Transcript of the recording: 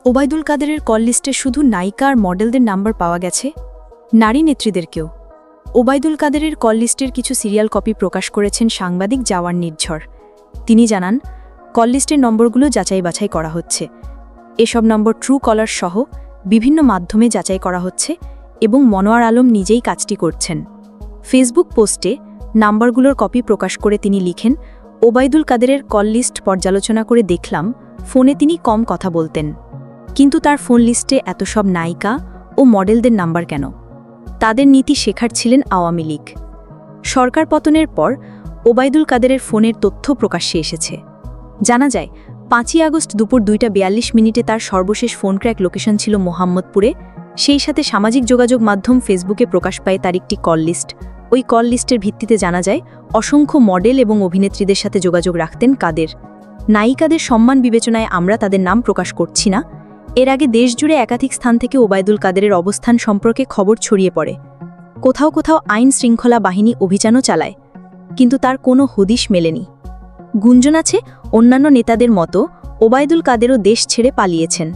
ওবায়দুল কাদেরের কল লিস্টে শুধু নায়িকা আর মডেলদের নাম্বার পাওয়া গেছে, নারী নেত্রীদেরকেও। ওবায়দুল কাদেরের কল লিস্টের কিছু সিরিয়াল কপি প্রকাশ করেছেন সাংবাদিক জাওয়ান নির্ঝর। তিনি জানান, কল লিস্টের নম্বরগুলো যাচাই বাছাই করা হচ্ছে। এসব নম্বর ট্রু কলার সহ বিভিন্ন মাধ্যমে যাচাই করা হচ্ছে এবং মনোয়ার আলম নিজেই কাজটি করছেন। ফেসবুক পোস্টে নাম্বারগুলোর কপি প্রকাশ করে তিনি লিখেন, ওবায়দুল কাদেরের কল লিস্ট পর্যালোচনা করে দেখলাম ফোনে তিনি কম কথা বলতেন, কিন্তু তার ফোন লিস্টে এত সব নায়িকা ও মডেলদের নাম্বার কেন? তাদের নীতি শেখার ছিলেন আওয়ামী লীগ। সরকার পতনের পর ওবায়দুল কাদেরের ফোনের তথ্য প্রকাশ্যে এসেছে। জানা যায়, 5ই আগস্ট দুপুর 2:42 তার সর্বশেষ ফোন ক্র্যাক লোকেশন ছিল মোহাম্মদপুরে। সেই সাথে সামাজিক যোগাযোগ মাধ্যম ফেসবুকে প্রকাশ পায় তার একটি কল লিস্ট। ওই কল লিস্টের ভিত্তিতে জানা যায়, অসংখ্য মডেল এবং অভিনেত্রীদের সাথে যোগাযোগ রাখতেন কাদের। নায়িকাদের সম্মান বিবেচনায় আমরা তাদের নাম প্রকাশ করছি না। এর আগে দেশজুড়ে একাধিক স্থান থেকে ওবায়দুল কাদেরের অবস্থান সম্পর্কে খবর ছড়িয়ে পড়ে। কোথাও কোথাও আইন শৃঙ্খলা বাহিনী অভিযানও চালায়, কিন্তু তার কোনো হদিশ মেলেনি। গুঞ্জন আছে, অন্যান্য নেতাদের মতো ওবায়দুল কাদেরও দেশ ছেড়ে পালিয়েছেন।